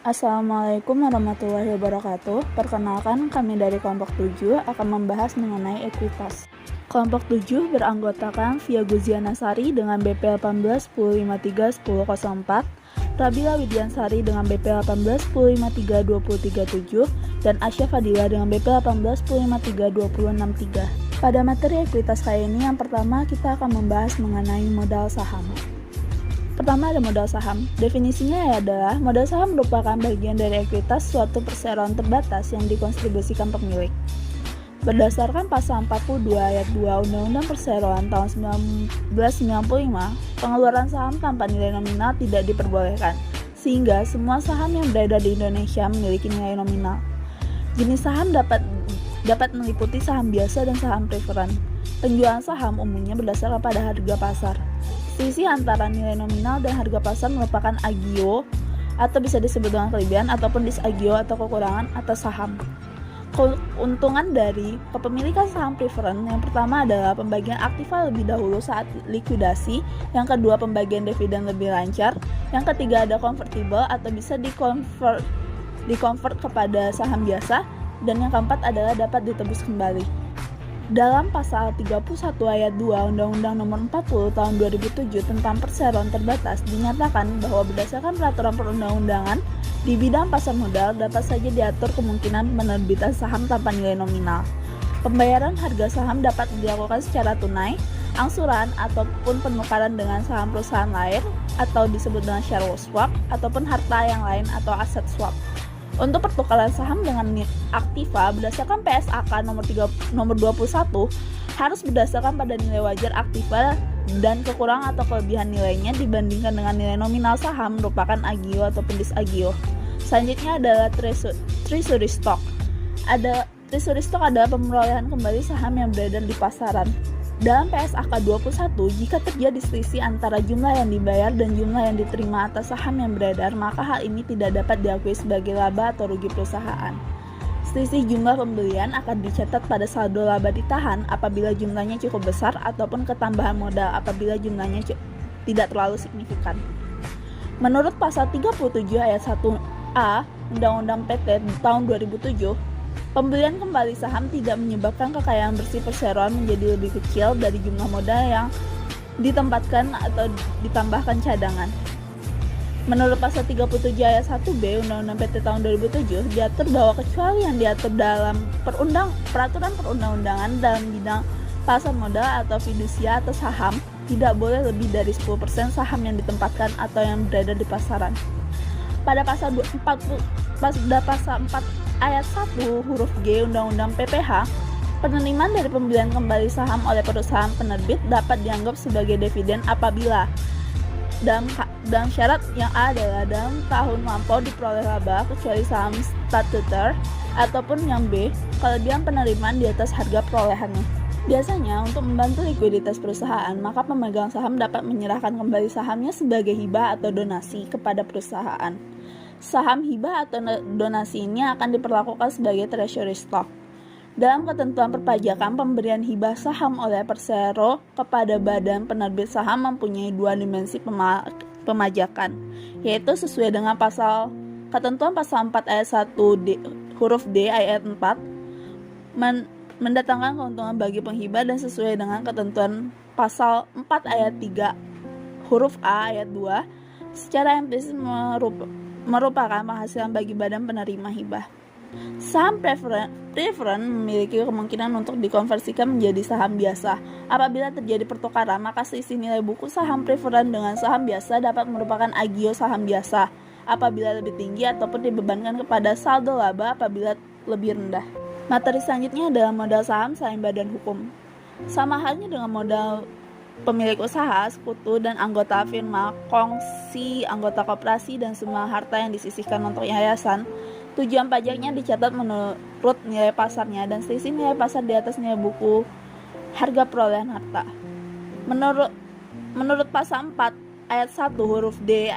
Assalamualaikum warahmatullahi wabarakatuh. Perkenalkan, kami dari kelompok 7 akan membahas mengenai ekuitas. Kelompok 7 beranggotakan Via Guziana Sari dengan BP 18 1053 1004, Rabila Widiansari dengan BP 18 1053 2037, dan Asya Fadila dengan BP 18 1053 2063. Pada materi ekuitas kali ini, yang pertama kita akan membahas mengenai modal saham. Pertama ada modal saham. Definisinya adalah modal saham merupakan bagian dari ekuitas suatu perseroan terbatas yang dikontribusikan pemilik. Berdasarkan pasal 42 ayat 2 Undang-Undang Perseroan tahun 1995, pengeluaran saham tanpa nilai nominal tidak diperbolehkan, sehingga semua saham yang beredar di Indonesia memiliki nilai nominal. Jenis saham dapat meliputi saham biasa dan saham preferen. Penjualan saham umumnya berdasarkan pada harga pasar. Selisih antara nilai nominal dan harga pasar merupakan agio atau bisa disebut dengan kelebihan ataupun disagio atau kekurangan atas saham. Keuntungan dari kepemilikan saham preferen yang pertama adalah pembagian aktiva lebih dahulu saat likuidasi, yang kedua pembagian dividen lebih lancar, yang ketiga ada convertible atau bisa dikonvert kepada saham biasa, dan yang keempat adalah dapat ditebus kembali. Dalam pasal 31 ayat 2 Undang-Undang Nomor 40 Tahun 2007 tentang perseroan terbatas dinyatakan bahwa berdasarkan peraturan perundang-undangan di bidang pasar modal dapat saja diatur kemungkinan penerbitan saham tanpa nilai nominal. Pembayaran harga saham dapat dilakukan secara tunai, angsuran ataupun penukaran dengan saham perusahaan lain atau disebut dengan share swap ataupun harta yang lain atau aset swap. Untuk pertukaran saham dengan aktiva berdasarkan PSAK nomor 21 harus berdasarkan pada nilai wajar aktiva dan kekurangan atau kelebihan nilainya dibandingkan dengan nilai nominal saham merupakan agio ataupun disagio. Selanjutnya adalah treasury stock. Treasury stock adalah pemerolehan kembali saham yang beredar di pasaran. Dalam PSAK 21, jika terjadi selisih antara jumlah yang dibayar dan jumlah yang diterima atas saham yang beredar, maka hal ini tidak dapat diakui sebagai laba atau rugi perusahaan. Selisih jumlah pembelian akan dicatat pada saldo laba ditahan apabila jumlahnya cukup besar ataupun ketambahan modal apabila jumlahnya tidak terlalu signifikan. Menurut pasal 37 ayat 1A Undang-Undang PT tahun 2007, pembelian kembali saham tidak menyebabkan kekayaan bersih perseroan menjadi lebih kecil dari jumlah modal yang ditempatkan atau ditambahkan cadangan. Menurut pasal 37 ayat 1B Undang-Undang PT tahun 2007 diatur bahwa kecuali yang diatur dalam peraturan perundang-undangan dalam bidang pasar modal atau fidusia atau saham, tidak boleh lebih dari 10% saham yang ditempatkan atau yang beredar di pasaran. Pada pasal 4 ayat 1 huruf G Undang-Undang PPH, penerimaan dari pembelian kembali saham oleh perusahaan penerbit dapat dianggap sebagai dividen apabila dalam syarat yang A adalah dalam tahun lampau diperoleh laba kecuali saham statuter, ataupun yang B, kelebihan penerimaan di atas harga perolehannya. Biasanya untuk membantu likuiditas perusahaan, maka pemegang saham dapat menyerahkan kembali sahamnya sebagai hibah atau donasi kepada perusahaan. Saham hibah atau donasi ini akan diperlakukan sebagai treasury stock. Dalam ketentuan perpajakan, pemberian hibah saham oleh Persero kepada badan penerbit saham mempunyai dua dimensi pemajakan, yaitu sesuai dengan ketentuan pasal 4 ayat 1 huruf D ayat 4 mendatangkan keuntungan bagi penghibah, dan sesuai dengan ketentuan pasal 4 ayat 3 huruf A ayat 2 secara implisit merupakan penghasilan bagi badan penerima hibah. Saham preferen memiliki kemungkinan untuk dikonversikan menjadi saham biasa. Apabila terjadi pertukaran, maka selisih nilai buku saham preferen dengan saham biasa dapat merupakan agio saham biasa apabila lebih tinggi ataupun dibebankan kepada saldo laba apabila lebih rendah. Materi selanjutnya adalah modal saham selain badan hukum. Sama halnya dengan modal pemilik usaha, sekutu, dan anggota firma, kongsi, anggota koperasi, dan semua harta yang disisihkan untuk yayasan, tujuan pajaknya dicatat menurut nilai pasarnya dan selisih nilai pasar di atas nilai buku harga perolehan harta. Menurut pasal 4 ayat 1 huruf D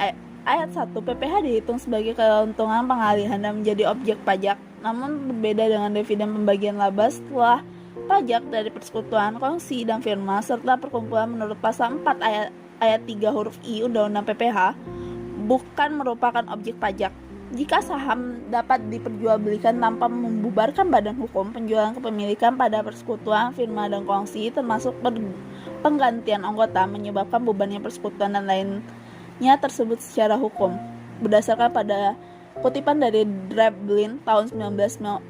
ayat 1, PPH dihitung sebagai keuntungan pengalihan dan menjadi objek pajak, namun berbeda dengan dividen pembagian laba setelah pajak dari persekutuan, kongsi, dan firma, serta perkumpulan menurut pasal 4 ayat 3 huruf I Undang-Undang PPH bukan merupakan objek pajak. Jika saham dapat diperjualbelikan tanpa membubarkan badan hukum, penjualan kepemilikan pada persekutuan, firma, dan kongsi, termasuk penggantian anggota, menyebabkan bubarnya persekutuan dan lainnya tersebut secara hukum. Berdasarkan pada kutipan dari Drablin tahun 1989.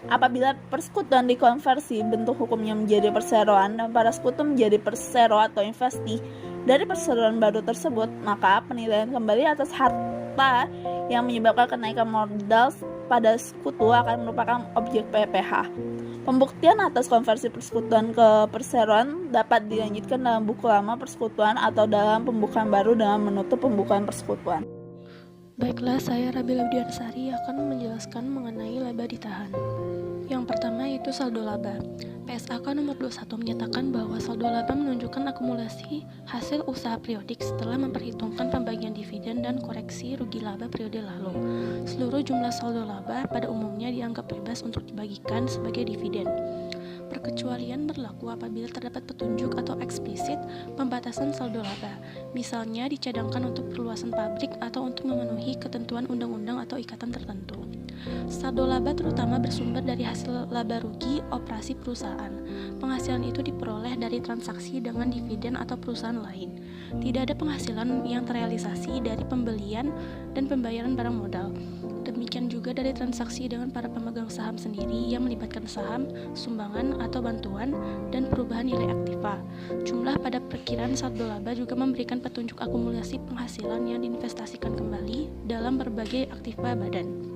Apabila persekutuan dikonversi, bentuk hukumnya menjadi perseroan dan para sekutu menjadi persero atau investi dari perseroan baru tersebut, maka penilaian kembali atas harta yang menyebabkan kenaikan modal pada sekutu akan merupakan objek PPh. Pembuktian atas konversi persekutuan ke perseroan dapat dilanjutkan dalam buku lama persekutuan atau dalam pembukaan baru dengan menutup pembukaan persekutuan. Baiklah, saya Rabila Widiansari akan menjelaskan mengenai laba ditahan. Yang pertama yaitu saldo laba. PSAK nomor 21 menyatakan bahwa saldo laba menunjukkan akumulasi hasil usaha periodik setelah memperhitungkan pembagian dividen dan koreksi rugi laba periode lalu. Seluruh jumlah saldo laba pada umumnya dianggap bebas untuk dibagikan sebagai dividen. Perkecualian berlaku apabila terdapat petunjuk atau eksplisit pembatasan saldo laba, misalnya dicadangkan untuk perluasan pabrik atau untuk memenuhi ketentuan undang-undang atau ikatan tertentu. Saldo laba terutama bersumber dari hasil laba rugi operasi perusahaan. Penghasilan itu diperoleh dari transaksi dengan dividen atau perusahaan lain. Tidak ada penghasilan yang terrealisasi dari pembelian dan pembayaran barang modal. Demikian juga dari transaksi dengan para pemegang saham sendiri yang melibatkan saham, sumbangan atau bantuan, dan perubahan nilai aktiva. Jumlah pada perkiraan saldo laba juga memberikan petunjuk akumulasi penghasilan yang diinvestasikan kembali dalam berbagai aktiva badan.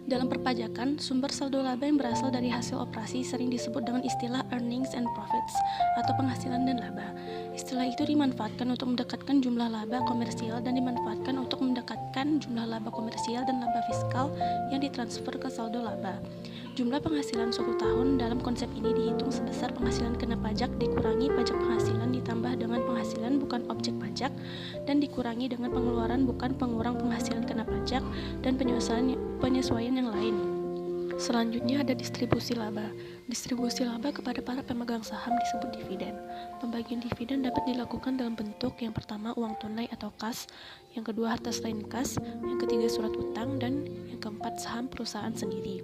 Dalam perpajakan, sumber saldo laba yang berasal dari hasil operasi sering disebut dengan istilah earnings and profits atau penghasilan dan laba. Istilah itu dimanfaatkan untuk mendekatkan jumlah laba komersial dan dimanfaatkan untuk mendekatkan jumlah laba komersial dan laba fiskal yang ditransfer ke saldo laba. Jumlah penghasilan suatu tahun dalam konsep ini dihitung sebesar penghasilan kena pajak dikurangi pajak penghasilan ditambah dengan penghasilan bukan objek pajak dan dikurangi dengan pengeluaran bukan pengurang penghasilan kena pajak dan penyesuaian yang lain. Selanjutnya ada distribusi laba. Distribusi laba kepada para pemegang saham disebut dividen. Pembagian dividen dapat dilakukan dalam bentuk yang pertama uang tunai atau kas, yang kedua harta selain kas, yang ketiga surat utang, dan yang keempat saham perusahaan sendiri.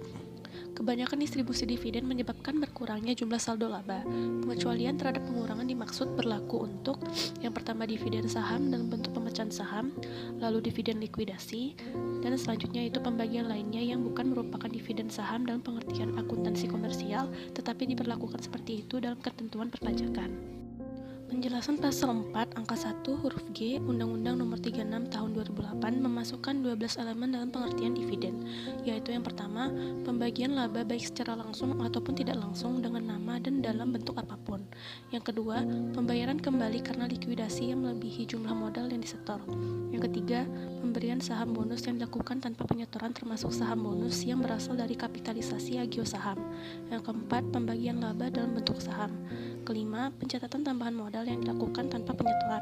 Kebanyakan distribusi dividen menyebabkan berkurangnya jumlah saldo laba. Pengecualian terhadap pengurangan dimaksud berlaku untuk yang pertama dividen saham dalam bentuk pemecahan saham, lalu dividen likuidasi, dan selanjutnya itu pembagian lainnya yang bukan merupakan dividen saham dalam pengertian akuntansi komersial, tetapi diberlakukan seperti itu dalam ketentuan perpajakan. Penjelasan pasal 4 angka 1 huruf G Undang-Undang Nomor 36 Tahun 2008 memasukkan 12 elemen dalam pengertian dividen, yaitu yang pertama, pembagian laba baik secara langsung ataupun tidak langsung dengan nama dan dalam bentuk apapun. Yang kedua, pembayaran kembali karena likuidasi yang melebihi jumlah modal yang disetor. Yang ketiga, pemberian saham bonus yang dilakukan tanpa penyetoran termasuk saham bonus yang berasal dari kapitalisasi agio saham. Yang keempat, pembagian laba dalam bentuk saham. Kelima, pencatatan tambahan modal yang dilakukan tanpa penyetoran.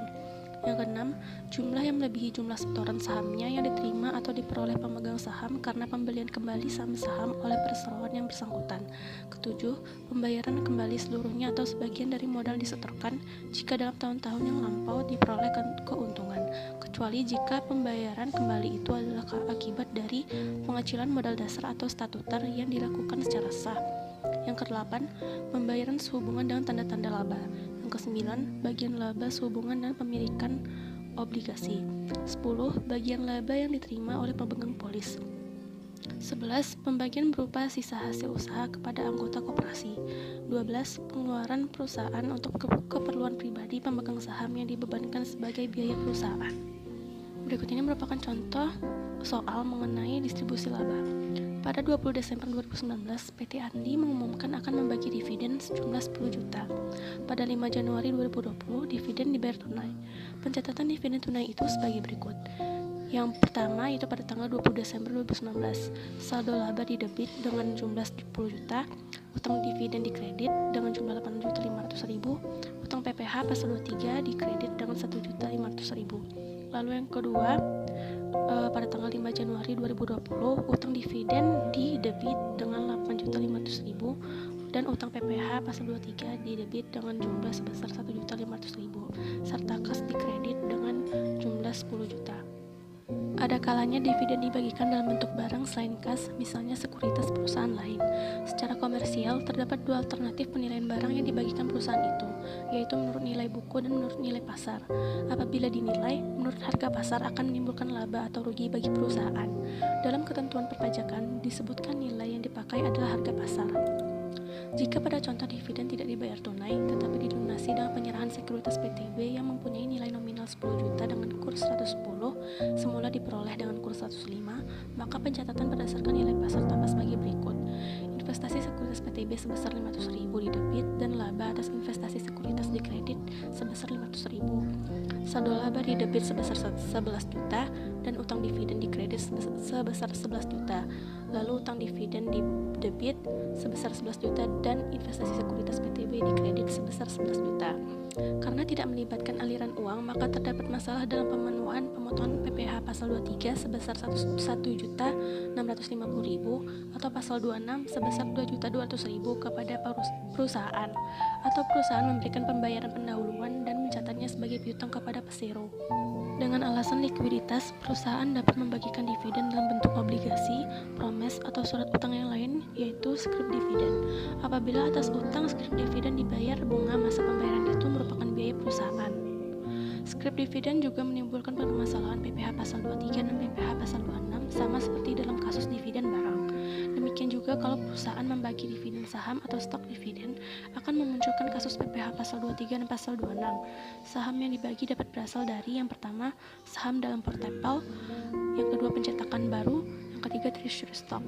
Yang keenam, jumlah yang melebihi jumlah setoran sahamnya yang diterima atau diperoleh pemegang saham karena pembelian kembali saham-saham oleh perseroan yang bersangkutan. Ketujuh, pembayaran kembali seluruhnya atau sebagian dari modal disetorkan jika dalam tahun-tahun yang lampau diperoleh keuntungan, kecuali jika pembayaran kembali itu adalah akibat dari pengecilan modal dasar atau statuter yang dilakukan secara sah. Yang kedelapan, pembayaran sehubungan dengan tanda-tanda laba. Yang kesembilan, bagian laba sehubungan dengan pemilikan obligasi. 10. Bagian laba yang diterima oleh pemegang polis. 11. Pembagian berupa sisa hasil usaha kepada anggota koperasi. 12. Pengeluaran perusahaan untuk keperluan pribadi pemegang saham yang dibebankan sebagai biaya perusahaan. Berikut ini merupakan contoh soal mengenai distribusi laba. Pada 20 Desember 2019, PT Andi mengumumkan akan membagi dividen sejumlah 10 juta. Pada 5 Januari 2020, dividen dibayar tunai. Pencatatan dividen tunai itu sebagai berikut. Yang pertama itu pada tanggal 20 Desember 2019, saldo laba didebit dengan jumlah 10 juta, utang dividen dikredit dengan jumlah 8.500.000, utang PPh pasal 23 dikredit dengan 1.500.000. Lalu yang kedua, pada tanggal 5 Januari 2020, utang dividen didebit dengan 8.500.000 dan utang PPh pasal 23 didebit dengan jumlah sebesar 1.500.000 serta kas dikredit dengan jumlah 10 juta. Ada kalanya dividen dibagikan dalam bentuk barang selain kas, misalnya sekuritas perusahaan lain. Secara komersial, terdapat dua alternatif penilaian barang yang dibagikan perusahaan itu, yaitu menurut nilai buku dan menurut nilai pasar. Apabila dinilai, menurut harga pasar akan menimbulkan laba atau rugi bagi perusahaan. Dalam ketentuan perpajakan, disebutkan nilai yang dipakai adalah harga pasar. Jika pada contoh dividen tidak dibayar tunai, tetapi didonasi dengan penyerahan sekuritas PTB yang mempunyai nilai nominal 10 juta dengan kurs 110, semula diperoleh dengan kurs 105, maka pencatatan berdasarkan nilai pasar tampak sebagai berikut. Investasi sekuritas PTB sebesar 500.000 didebit dan laba atas investasi sekuritas dikredit sebesar 500.000. Saldo laba didebit sebesar 11 juta dan utang dividen dikredit sebesar 11 juta. Lalu utang dividen didebit sebesar 11 juta dan investasi sekuritas PTB dikredit sebesar 11 juta. Karena tidak melibatkan aliran uang, maka terdapat masalah dalam pemenuhan pemotongan PPh pasal 23 sebesar 1.650.000 atau pasal 26 sebesar 2.200.000 kepada perusahaan, atau perusahaan memberikan pembayaran pendahuluan dan mencatatnya sebagai piutang kepada pesero. Dengan alasan likuiditas, perusahaan dapat membagikan dividen dalam bentuk obligasi, promes, atau surat utang yang lain, yaitu scrip dividen. Apabila atas utang scrip dividen dibayar, bunga masa pembayaran itu merupakan biaya perusahaan. Scrip dividen juga menimbulkan permasalahan PPh pasal 23 dan PPh pasal 26 sama seperti dalam kasus dividen barang. Demikian juga kalau perusahaan membagi dividen saham atau stok dividen akan memunculkan kasus PPh pasal 23 dan pasal 26. Saham yang dibagi dapat berasal dari yang pertama, saham dalam portfolio, yang kedua pencetakan baru, yang ketiga treasury stock.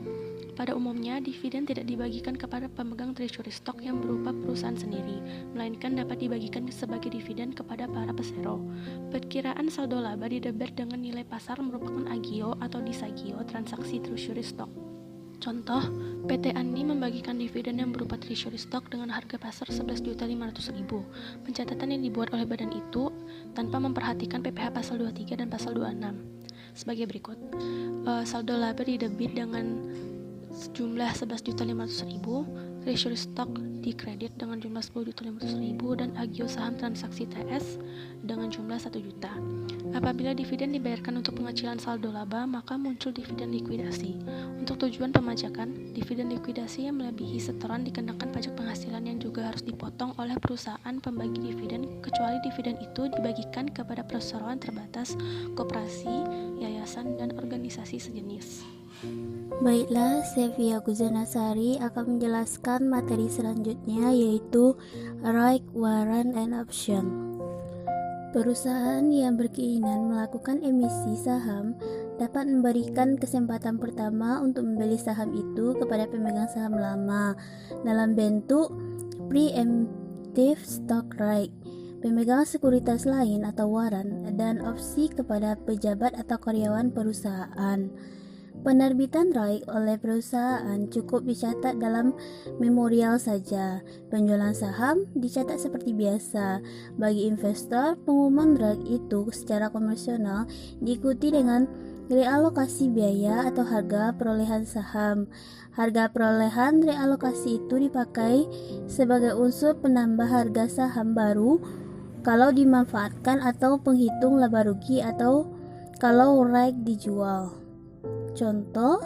Pada umumnya, dividen tidak dibagikan kepada pemegang treasury stock yang berupa perusahaan sendiri, melainkan dapat dibagikan sebagai dividen kepada para pesero. Perkiraan saldo laba didebit dengan nilai pasar merupakan agio atau disagio transaksi treasury stock. Contoh, PT Andi membagikan dividen yang berupa treasury stock dengan harga pasar 11.500.000. Pencatatan yang dibuat oleh badan itu tanpa memperhatikan PPh pasal 23 dan pasal 26. Sebagai berikut, saldo laba didebit dengan jumlah 11.500.000, treasury stock dikredit dengan jumlah 10.500.000 dan agio saham transaksi TS dengan jumlah 1 juta. Apabila dividen dibayarkan untuk pengecilan saldo laba, maka muncul dividen likuidasi. Untuk tujuan pemajakan, dividen likuidasi yang melebihi setoran dikenakan pajak penghasilan yang juga harus dipotong oleh perusahaan pembagi dividen, kecuali dividen itu dibagikan kepada perseroan terbatas, koperasi, yayasan, dan organisasi sejenis. Baiklah, Sevia Guzanasari akan menjelaskan materi selanjutnya, yaitu right, warrant, and option. Perusahaan yang berkeinginan melakukan emisi saham dapat memberikan kesempatan pertama untuk membeli saham itu kepada pemegang saham lama dalam bentuk preemptive stock right, pemegang sekuritas lain atau waran, dan opsi kepada pejabat atau karyawan perusahaan. Penerbitan right oleh perusahaan cukup dicatat dalam memorial saja. Penjualan saham dicatat seperti biasa. Bagi investor, pengumuman right itu secara komersional diikuti dengan realokasi biaya atau harga perolehan saham. Harga perolehan realokasi itu dipakai sebagai unsur penambah harga saham baru kalau dimanfaatkan atau penghitung laba rugi atau kalau right dijual. Contoh,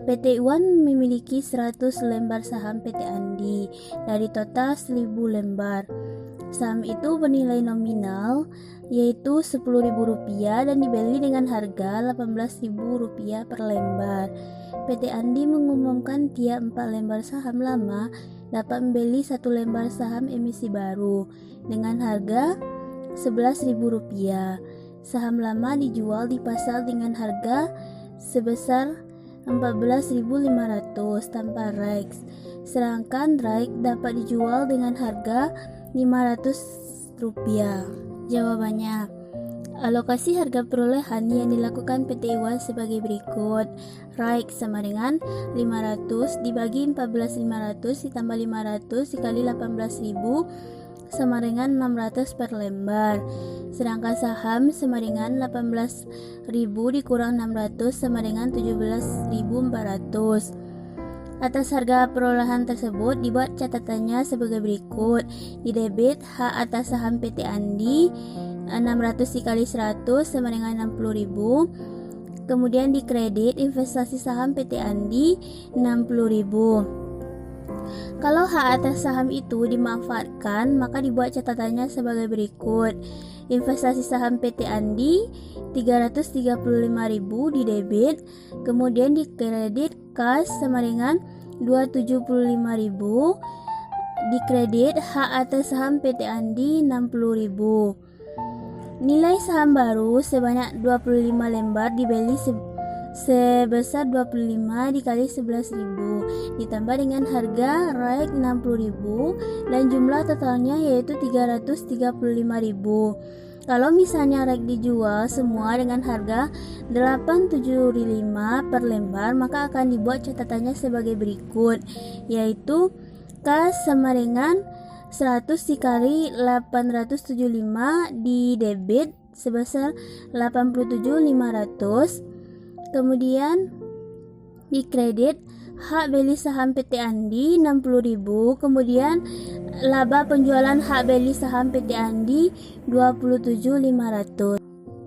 PT Iwan memiliki 100 lembar saham PT Andi dari total 1000 lembar. Saham itu bernilai nominal yaitu Rp10.000 dan dibeli dengan harga Rp18.000 per lembar. PT Andi mengumumkan tiap 4 lembar saham lama dapat membeli 1 lembar saham emisi baru dengan harga Rp11.000. Saham lama dijual di pasar dengan harga sebesar 14.500 tanpa REX, sedangkan REX dapat dijual dengan harga Rp500. Jawabannya, alokasi harga perolehan yang dilakukan PT Iwan sebagai berikut. REX sama dengan 500 dibagi 14.500 ditambah 500 dikali 18.000 sama dengan 600 per lembar. Sedangkan saham sama dengan 18.000 dikurang 600 sama dengan 17.400. Atas harga perolehan tersebut dibuat catatannya sebagai berikut. Didebit hak atas saham PT Andi 600 dikali 100 sama dengan 60.000. Kemudian di kredit investasi saham PT Andi 60.000. Kalau hak atas saham itu dimanfaatkan, maka dibuat catatannya sebagai berikut. Investasi saham PT Andi 335.000 di debit, kemudian di kredit kas sama dengan 275.000, di kredit hak atas saham PT Andi 60.000. Nilai saham baru sebanyak 25 lembar dibeli sebesar 25 dikali 11.000 ditambah dengan harga RAIK 60.000 dan jumlah totalnya yaitu 335.000. Kalau misalnya RAIK dijual semua dengan harga 875 per lembar, maka akan dibuat catatannya sebagai berikut, yaitu kas sama dengan 100 dikali 875 di debit sebesar 87.500. Kemudian di kredit hak beli saham PT Andi 60.000, kemudian laba penjualan hak beli saham PT Andi 27.500.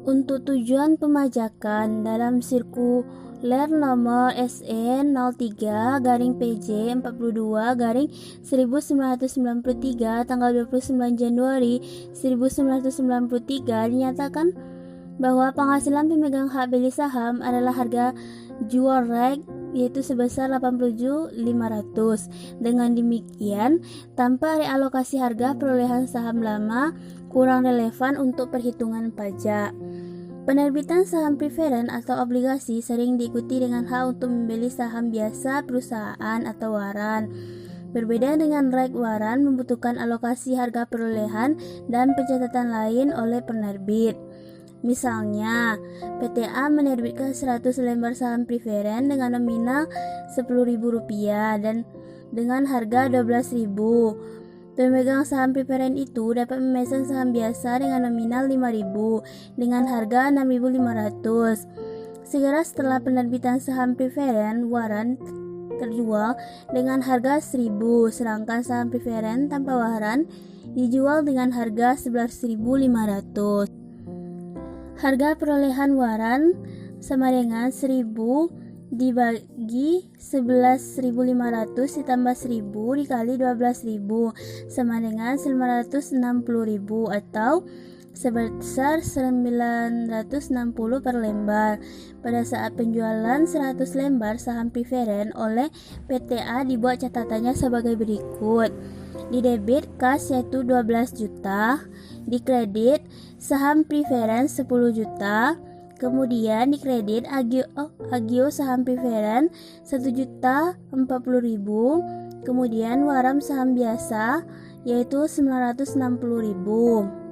Untuk tujuan pemajakan dalam sirkuler nomor SN 03-PJ42-1993 tanggal 29 Januari 1993 dinyatakan bahwa penghasilan pemegang hak beli saham adalah harga jual RAIK yaitu sebesar 87.500. Dengan demikian, tanpa realokasi harga perolehan saham lama kurang relevan untuk perhitungan pajak. Penerbitan saham preferen atau obligasi sering diikuti dengan hak untuk membeli saham biasa perusahaan atau waran. Berbeda dengan RAIK, waran membutuhkan alokasi harga perolehan dan pencatatan lain oleh penerbit. Misalnya, PTA menerbitkan 100 lembar saham preferen dengan nominal Rp10.000 dan dengan harga Rp12.000. Pemegang saham preferen itu dapat memesan saham biasa dengan nominal Rp5.000 dengan harga Rp6.500. Segera setelah penerbitan saham preferen, waran terjual dengan harga Rp1.000, sedangkan saham preferen tanpa waran dijual dengan harga Rp11.500. Harga perolehan waran sama dengan 1.000 dibagi 11.500 ditambah 1.000 dikali 12.000 sama dengan 960.000 atau sebesar 960 per lembar. Pada saat penjualan 100 lembar saham preferen oleh PTA dibuat catatannya sebagai berikut. Di debit kas yaitu 12 juta, di kredit saham preferen 10 juta, kemudian di kredit agio saham preferen 1.040.000, kemudian waram saham biasa yaitu 960.000.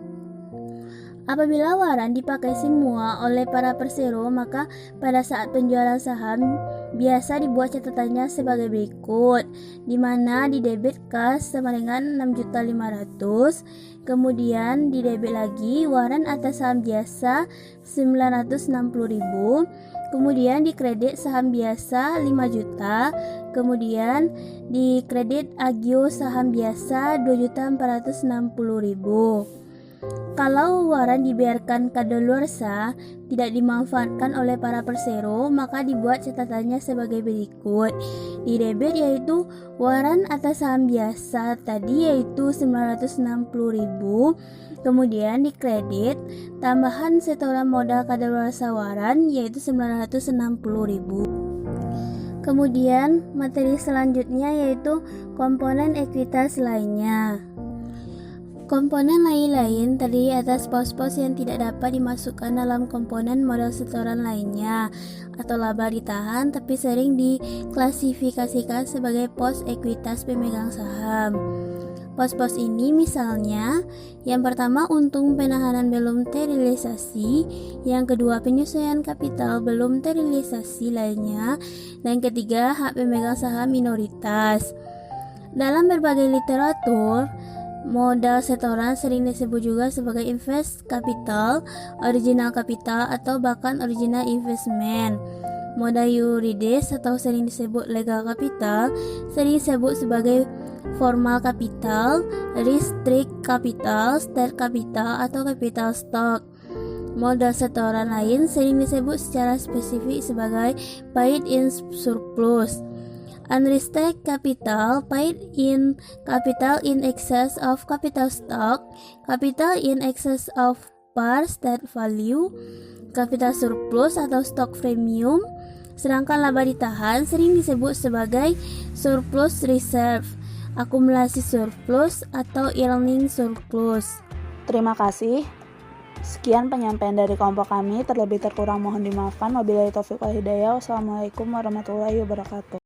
Apabila waran dipakai semua oleh para persero, maka pada saat penjualan saham biasa dibuat catatannya sebagai berikut, di mana di debit kas sama dengan 6.500.000, kemudian di debit lagi waran atas saham biasa 960.000, kemudian di kredit saham biasa 5 juta, kemudian di kredit agio saham biasa 2.460.000. Kalau waran dibiarkan kadaluarsa, tidak dimanfaatkan oleh para persero, maka dibuat catatannya sebagai berikut. Di debit yaitu waran atas saham biasa tadi yaitu 960.000, kemudian di kredit tambahan setoran modal kadaluarsa waran yaitu 960.000. Kemudian materi selanjutnya yaitu komponen ekuitas lainnya. Komponen lain-lain terdiri atas pos-pos yang tidak dapat dimasukkan dalam komponen modal setoran lainnya atau laba ditahan tapi sering diklasifikasikan sebagai pos ekuitas pemegang saham. Pos-pos ini misalnya, yang pertama untung penahanan belum terrealisasi, yang kedua penyesuaian kapital belum terrealisasi lainnya, dan ketiga hak pemegang saham minoritas. Dalam berbagai literatur, modal setoran sering disebut juga sebagai invest capital, original capital, atau bahkan original investment. Modal yuridis atau sering disebut legal capital sering disebut sebagai formal capital, restrict capital, state capital, atau capital stock. Modal setoran lain sering disebut secara spesifik sebagai paid in surplus. Unrestricted capital, paid in capital in excess of capital stock, capital in excess of par state value, capital surplus atau stock premium. Sedangkan laba ditahan sering disebut sebagai surplus reserve, akumulasi surplus atau earning surplus. Terima kasih. Sekian penyampaian dari kelompok kami. Terlebih terkurang mohon dimaafkan. Wabillahi taufiq wal hidayah. Wassalamualaikum warahmatullahi wabarakatuh.